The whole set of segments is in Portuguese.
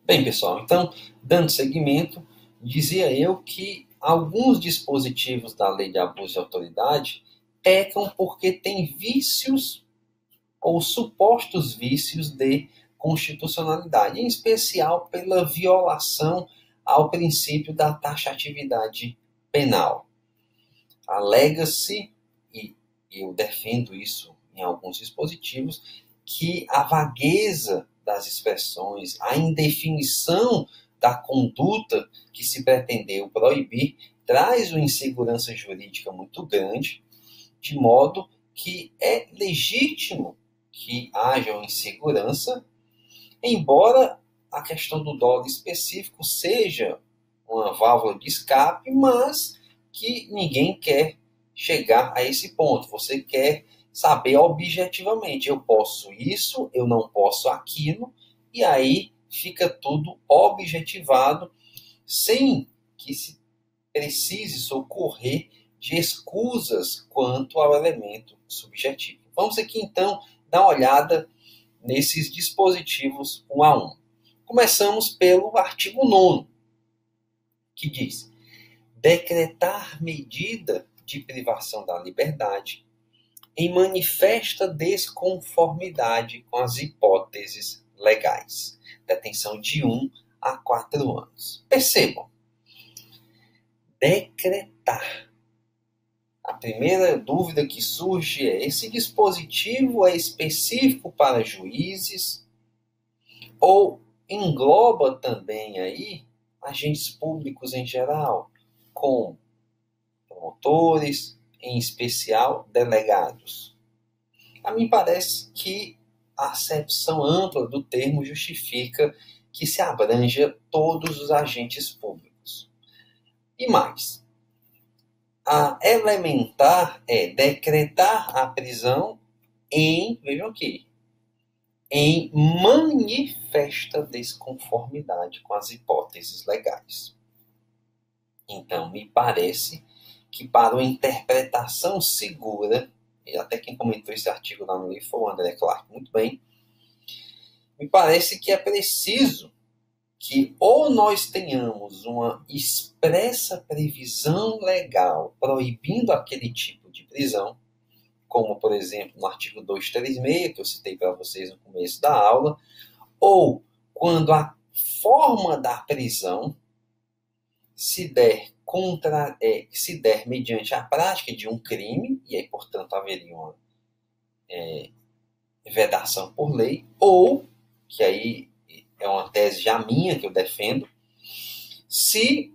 Bem, pessoal, então, dando seguimento, dizia eu que alguns dispositivos da Lei de Abuso de Autoridade pecam porque têm vícios ou supostos vícios de constitucionalidade, em especial pela violação ao princípio da taxatividade penal. Alega-se, e eu defendo isso em alguns dispositivos, que a vagueza das expressões, a indefinição da conduta que se pretendeu proibir, traz uma insegurança jurídica muito grande, de modo que é legítimo que haja uma insegurança, embora a questão do dolo específico seja uma válvula de escape, mas que ninguém quer chegar a esse ponto. Você quer saber objetivamente, eu posso isso, eu não posso aquilo, e aí fica tudo objetivado, sem que se precise socorrer de escusas quanto ao elemento subjetivo. Vamos aqui então dar uma olhada nesses dispositivos um a um. Começamos pelo artigo 9º, que diz: decretar medida de privação da liberdade em manifesta desconformidade com as hipóteses legais. Detenção de 1 a 4 anos. Percebam, decretar. A primeira dúvida que surge é: esse dispositivo é específico para juízes ou engloba também aí agentes públicos em geral, como promotores, em especial delegados? A mim parece que a acepção ampla do termo justifica que se abranja todos os agentes públicos. E mais, a elementar é decretar a prisão vejam aqui, em manifesta desconformidade com as hipóteses legais. Então, me parece que para uma interpretação segura, e até quem comentou esse artigo lá no livro foi o André Clark, muito bem, me parece que é preciso que ou nós tenhamos uma expressa previsão legal proibindo aquele tipo de prisão, como, por exemplo, no artigo 236, que eu citei para vocês no começo da aula, ou quando a forma da prisão se der mediante a prática de um crime, e aí, portanto, haveria uma vedação por lei, ou, que aí é uma tese já minha que eu defendo, se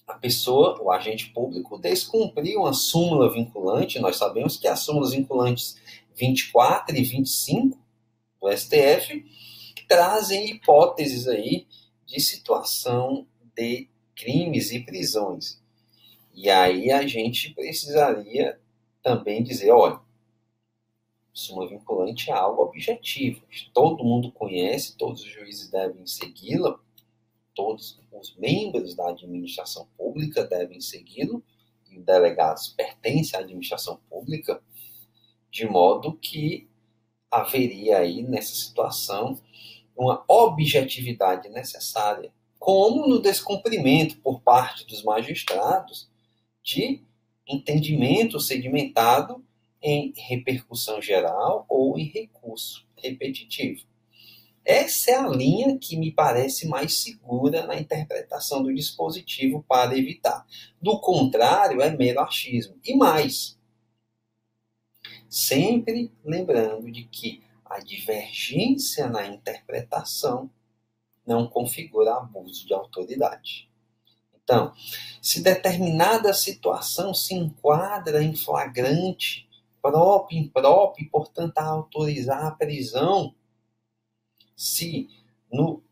a pessoa, o agente público, descumprir uma súmula vinculante. Nós sabemos que as súmulas vinculantes 24 e 25 do STF trazem hipóteses aí de situação de crimes e prisões. E aí a gente precisaria também dizer, olha, súmula vinculante é algo objetivo. Todo mundo conhece, todos os juízes devem segui-la, todos os membros da administração pública devem segui-lo, e os delegados pertencem à administração pública, de modo que haveria aí, nessa situação, uma objetividade necessária, como no descumprimento por parte dos magistrados de entendimento sedimentado em repercussão geral ou em recurso repetitivo. Essa é a linha que me parece mais segura na interpretação do dispositivo para evitar. Do contrário, é mero achismo. E mais, sempre lembrando de que a divergência na interpretação não configura abuso de autoridade. Então, se determinada situação se enquadra em flagrante, próprio, impróprio, e, portanto, a autorizar a prisão, se no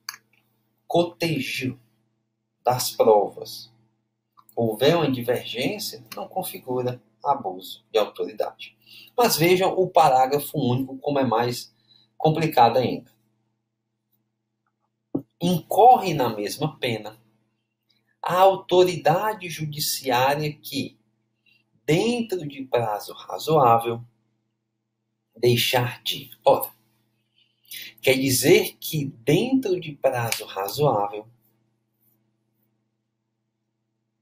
cotejo das provas houver uma divergência, não configura abuso de autoridade. Mas vejam o parágrafo único, como é mais complicado ainda. Incorre na mesma pena a autoridade judiciária que, dentro de prazo razoável, deixar de... Ora, Quer dizer que dentro de prazo razoável,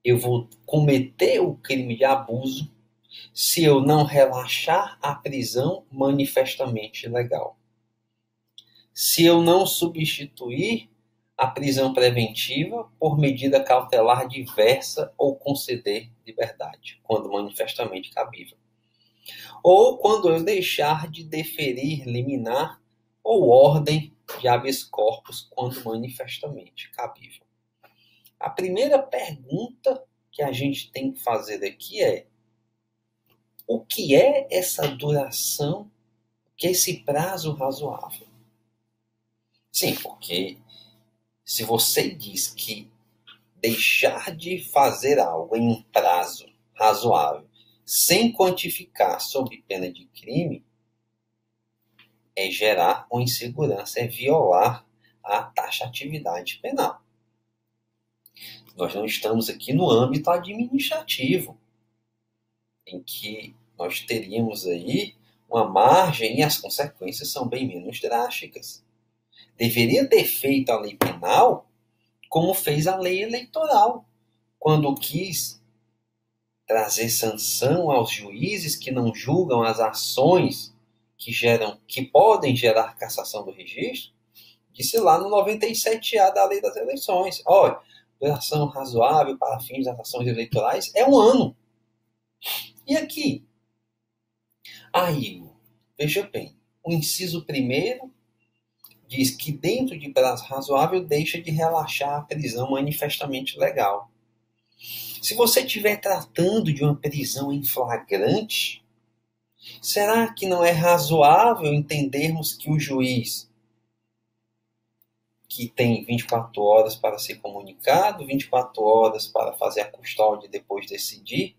eu vou cometer o crime de abuso se eu não relaxar a prisão manifestamente legal. Se eu não substituir a prisão preventiva por medida cautelar diversa ou conceder liberdade, quando manifestamente cabível. Ou quando eu deixar de deferir liminar ou ordem de habeas corpus, quando manifestamente cabível. A primeira pergunta que a gente tem que fazer aqui é: o que é essa duração, o que é esse prazo razoável? Sim, porque se você diz que deixar de fazer algo em um prazo razoável, sem quantificar sob pena de crime, é gerar uma insegurança, é violar a taxatividade penal. Nós não estamos aqui no âmbito administrativo, em que nós teríamos aí uma margem e as consequências são bem menos drásticas. Deveria ter feito a lei penal como fez a lei eleitoral, quando quis trazer sanção aos juízes que não julgam as ações que podem gerar cassação do registro. Disse lá no 97A da lei das eleições: olha, duração razoável para fins das ações eleitorais é 1 ano. E aqui? Aí, veja bem, o inciso 1º diz que dentro de prazo razoável deixa de relaxar a prisão manifestamente legal. Se você estiver tratando de uma prisão em flagrante, será que não é razoável entendermos que o juiz, que tem 24 horas para ser comunicado, 24 horas para fazer a custódia e depois decidir,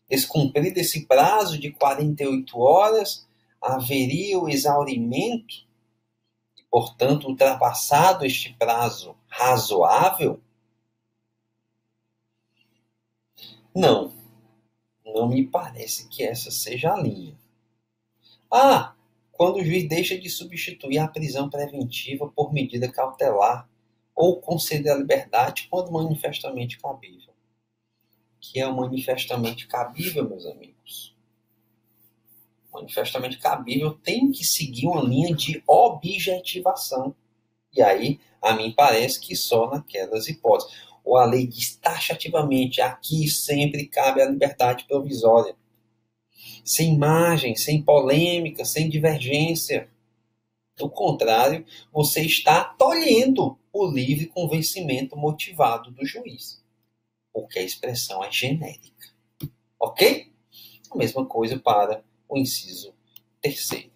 descumprido esse prazo de 48 horas, haveria o exaurimento e, portanto, ultrapassado este prazo razoável? Não me parece que essa seja a linha. Quando o juiz deixa de substituir a prisão preventiva por medida cautelar ou conceder a liberdade quando manifestamente cabível. Que é o manifestamente cabível, meus amigos? Manifestamente cabível tem que seguir uma linha de objetivação. E aí, a mim parece que só naquelas hipóteses. Ou a lei diz taxativamente: aqui sempre cabe a liberdade provisória. Sem margem, sem polêmica, sem divergência. Do contrário, você está tolhendo o livre convencimento motivado do juiz, porque a expressão é genérica. Ok? A mesma coisa para o inciso 3º.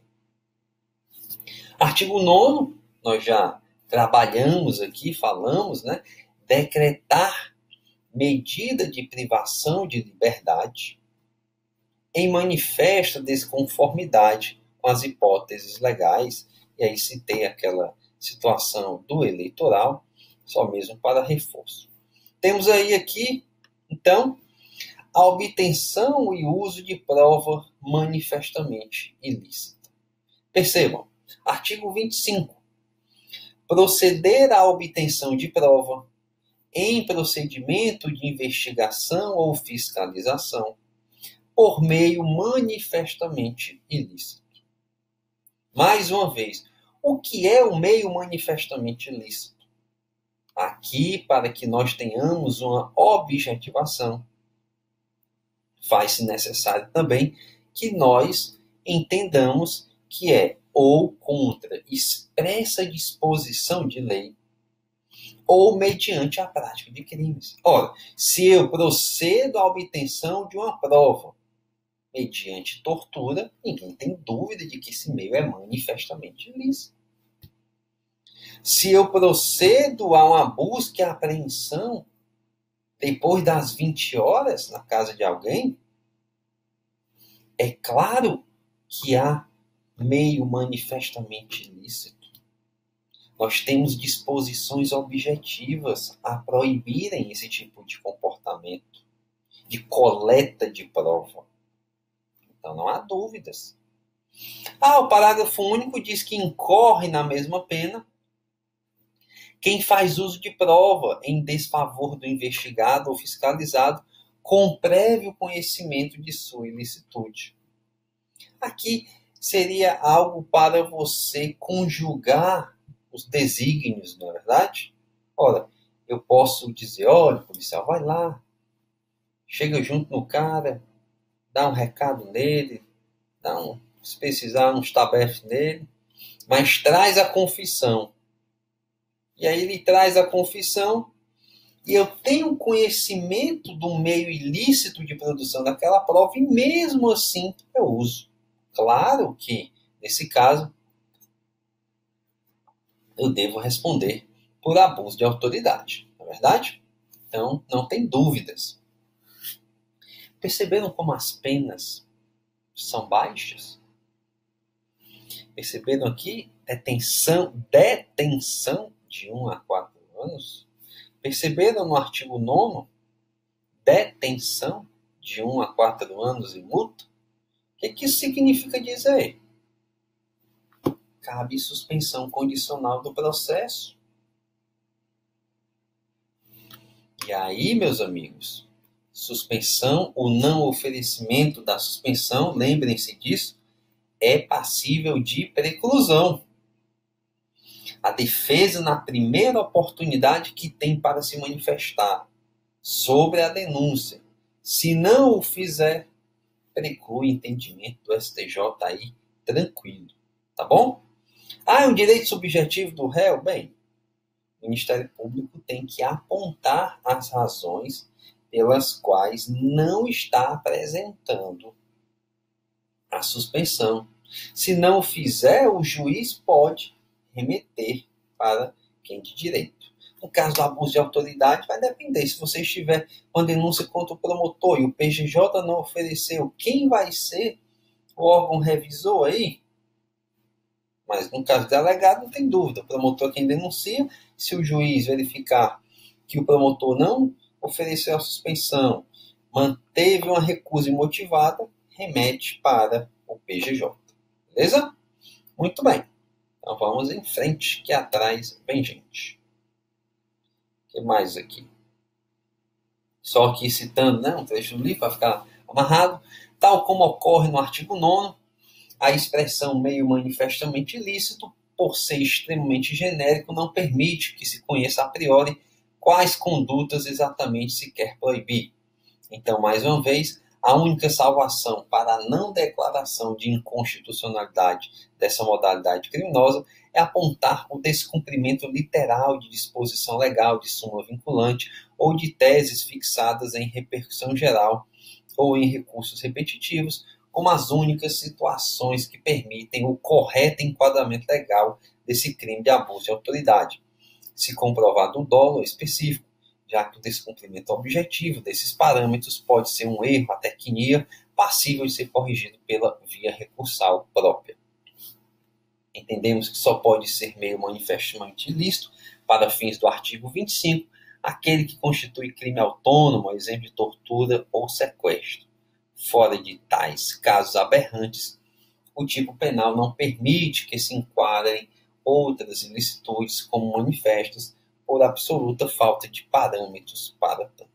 Artigo 9º, nós já trabalhamos aqui, falamos, né? Decretar medida de privação de liberdade em manifesta desconformidade com as hipóteses legais, e aí citei aquela situação do eleitoral, só mesmo para reforço. Temos aí aqui, então, a obtenção e uso de prova manifestamente ilícita. Percebam, artigo 25. Proceder à obtenção de prova em procedimento de investigação ou fiscalização por meio manifestamente ilícito. Mais uma vez, o que é o meio manifestamente ilícito? Aqui, para que nós tenhamos uma objetivação, faz-se necessário também que nós entendamos que é ou contra expressa disposição de lei ou mediante a prática de crimes. Ora, se eu procedo à obtenção de uma prova mediante tortura, ninguém tem dúvida de que esse meio é manifestamente ilícito. Se eu procedo a uma busca e apreensão depois das 20 horas na casa de alguém, é claro que há meio manifestamente ilícito. Nós temos disposições objetivas a proibirem esse tipo de comportamento, de coleta de prova. Então não há dúvidas. O parágrafo único diz que incorre na mesma pena quem faz uso de prova em desfavor do investigado ou fiscalizado com prévio conhecimento de sua ilicitude. Aqui seria algo para você conjugar os desígnios, não é verdade? Ora, eu posso dizer, olha, policial, vai lá, chega junto no cara, dá um recado nele, se precisar, uns tabefes nele, mas traz a confissão. E aí ele traz a confissão e eu tenho conhecimento do meio ilícito de produção daquela prova e mesmo assim eu uso. Claro que, nesse caso, eu devo responder por abuso de autoridade, não é verdade? Então, não tem dúvidas. Perceberam como as penas são baixas? Perceberam aqui? Detenção de 1 a 4 anos. Perceberam no artigo 9º? Detenção de 1 a 4 anos e multa? O que isso significa dizer? Cabe suspensão condicional do processo. E aí, meus amigos, suspensão, o não oferecimento da suspensão, lembrem-se disso, é passível de preclusão. A defesa, na primeira oportunidade que tem para se manifestar sobre a denúncia, se não o fizer, preclui entendimento do STJ aí, tranquilo. Tá bom? É um direito subjetivo do réu? Bem, o Ministério Público tem que apontar as razões pelas quais não está apresentando a suspensão. Se não o fizer, o juiz pode remeter para quem de direito. No caso do abuso de autoridade, vai depender. Se você estiver com a denúncia contra o promotor e o PGJ não ofereceu, quem vai ser o órgão revisor aí? Mas no caso do delegado, não tem dúvida. O promotor é quem denuncia. Se o juiz verificar que o promotor não ofereceu a suspensão, manteve uma recusa imotivada, remete para o PGJ. Beleza? Muito bem. Então vamos em frente, que atrás vem gente. O que mais aqui? Só aqui citando, né, um trecho do livro para ficar amarrado. Tal como ocorre no artigo 9º, a expressão meio manifestamente ilícito, por ser extremamente genérico, não permite que se conheça a priori quais condutas exatamente se quer proibir. Então, mais uma vez, a única salvação para a não declaração de inconstitucionalidade dessa modalidade criminosa é apontar o descumprimento literal de disposição legal, de súmula vinculante ou de teses fixadas em repercussão geral ou em recursos repetitivos, como as únicas situações que permitem o correto enquadramento legal desse crime de abuso de autoridade, se comprovado o dolo específico, já que o descumprimento objetivo desses parâmetros pode ser um erro, até quinia, passível de ser corrigido pela via recursal própria. Entendemos que só pode ser meio manifestamente ilícito, para fins do artigo 25, aquele que constitui crime autônomo, exemplo de tortura ou sequestro. Fora de tais casos aberrantes, o tipo penal não permite que se enquadrem outras ilicitudes como manifestas por absoluta falta de parâmetros para tanto.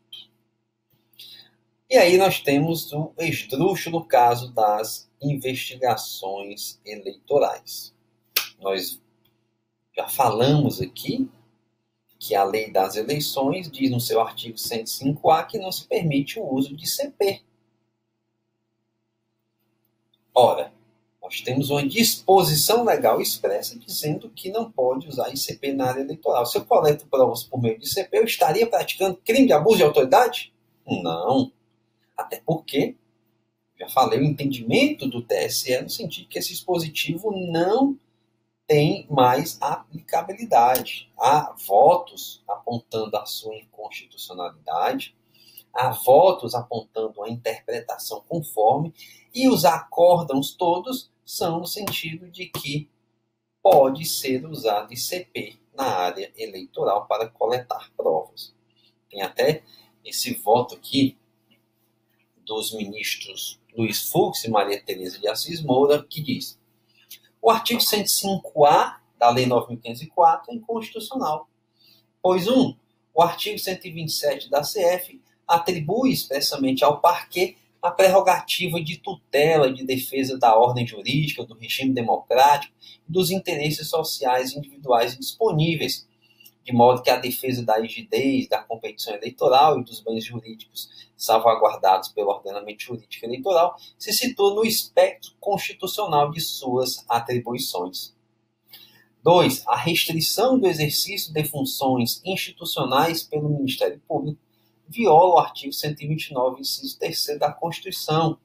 E aí nós temos o esdrúxulo caso das investigações eleitorais. Nós já falamos aqui que a lei das eleições diz no seu artigo 105A que não se permite o uso de CP. Ora, nós temos uma disposição legal expressa dizendo que não pode usar ICP na área eleitoral. Se eu coleto provas por meio de ICP, eu estaria praticando crime de abuso de autoridade? Não. Até porque, já falei, o entendimento do TSE no sentido que esse dispositivo não tem mais aplicabilidade. Há votos apontando a sua inconstitucionalidade, há votos apontando a interpretação conforme, e os acórdãos todos são no sentido de que pode ser usado ICP na área eleitoral para coletar provas. Tem até esse voto aqui dos ministros Luiz Fux e Maria Tereza de Assis Moura, que diz: o artigo 105A da Lei 9.504 é inconstitucional, pois o artigo 127 da CF atribui expressamente ao parquet a prerrogativa de tutela, de defesa da ordem jurídica, do regime democrático e dos interesses sociais individuais disponíveis, de modo que a defesa da rigidez da competição eleitoral e dos bens jurídicos salvaguardados pelo ordenamento jurídico eleitoral se situa no espectro constitucional de suas atribuições. 2. A restrição do exercício de funções institucionais pelo Ministério Público viola o artigo 129, inciso 3º da Constituição,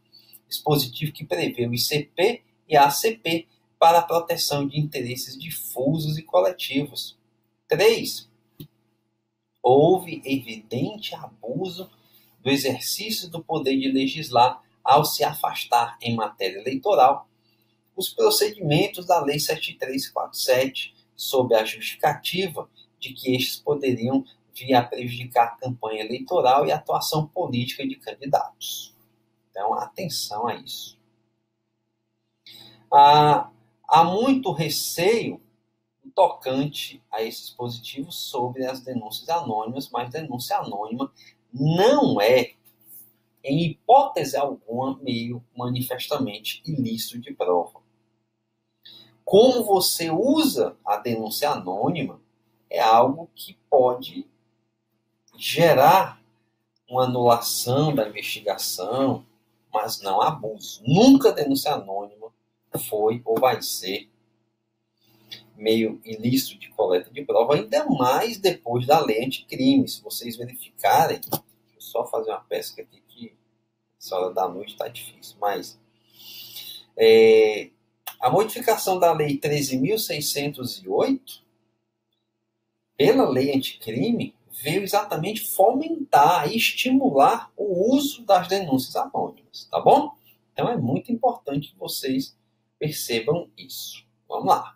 dispositivo que prevê o ICP e a ACP para a proteção de interesses difusos e coletivos. 3. Houve evidente abuso do exercício do poder de legislar ao se afastar em matéria eleitoral os procedimentos da Lei 7347, sob a justificativa de que estes poderiam vir a prejudicar a campanha eleitoral e a atuação política de candidatos. Então, atenção a isso. Há muito receio tocante a esses dispositivos sobre as denúncias anônimas, mas denúncia anônima não é, em hipótese alguma, meio manifestamente ilícito de prova. Como você usa a denúncia anônima é algo que pode gerar uma anulação da investigação, mas não abuso. Nunca denúncia anônima foi ou vai ser meio ilícito de coleta de prova, ainda mais depois da lei anticrime. Se vocês verificarem, deixa eu só fazer uma pesca aqui que essa hora da noite está difícil, mas a modificação da lei 13.608 pela lei anticrime veio exatamente fomentar e estimular o uso das denúncias anônimas, tá bom? Então é muito importante que vocês percebam isso. Vamos lá.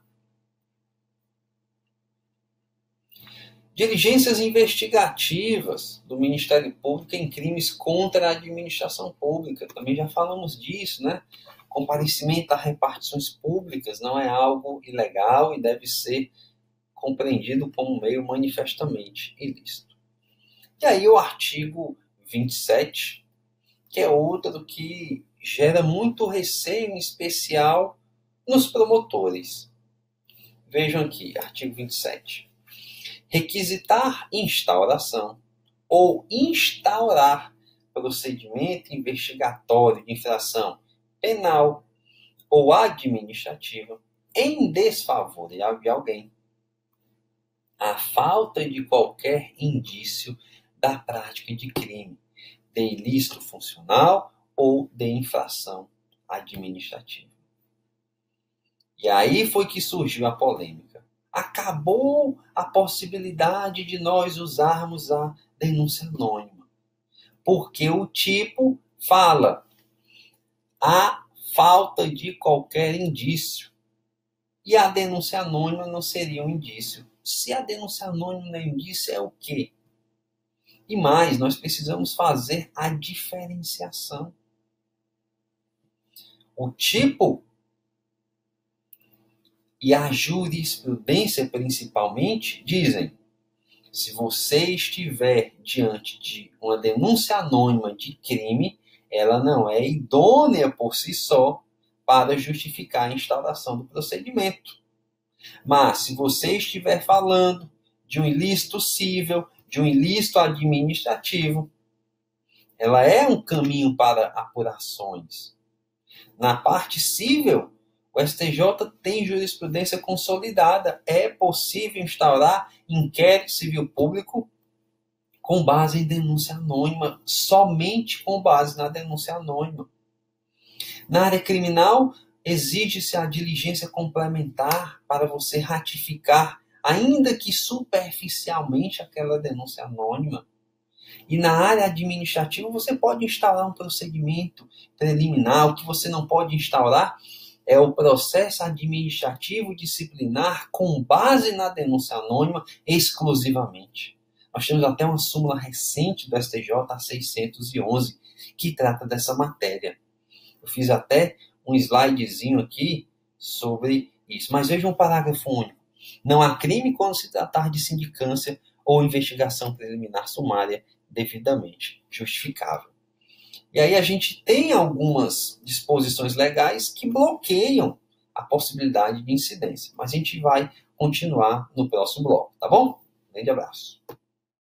Diligências investigativas do Ministério Público em crimes contra a administração pública. Também já falamos disso, né? Comparecimento a repartições públicas não é algo ilegal e deve ser compreendido como meio manifestamente ilícito. E aí o artigo 27, que é outro que gera muito receio, em especial nos promotores. Vejam aqui, artigo 27. Requisitar instauração ou instaurar procedimento investigatório de infração penal ou administrativa em desfavor de alguém, a falta de qualquer indício da prática de crime, de ilícito funcional ou de infração administrativa. E aí foi que surgiu a polêmica. Acabou a possibilidade de nós usarmos a denúncia anônima, porque o tipo fala a falta de qualquer indício. E a denúncia anônima não seria um indício. Se a denúncia anônima não é indício, é o quê? E mais, nós precisamos fazer a diferenciação. O tipo e a jurisprudência, principalmente, dizem: se você estiver diante de uma denúncia anônima de crime, ela não é idônea por si só para justificar a instauração do procedimento. Mas, se você estiver falando de um ilícito cível, de um ilícito administrativo, ela é um caminho para apurações. Na parte cível, o STJ tem jurisprudência consolidada. É possível instaurar inquérito civil público com base em denúncia anônima, somente com base na denúncia anônima. Na área criminal, exige-se a diligência complementar para você ratificar, ainda que superficialmente, aquela denúncia anônima. E na área administrativa, você pode instaurar um procedimento preliminar. O que você não pode instaurar é o processo administrativo disciplinar com base na denúncia anônima exclusivamente. Nós temos até uma súmula recente do STJ, a 611, que trata dessa matéria. Eu fiz até um slidezinho aqui sobre isso. Mas vejam o parágrafo único. Não há crime quando se tratar de sindicância ou investigação preliminar sumária devidamente justificável. E aí a gente tem algumas disposições legais que bloqueiam a possibilidade de incidência. Mas a gente vai continuar no próximo bloco, tá bom? Grande abraço.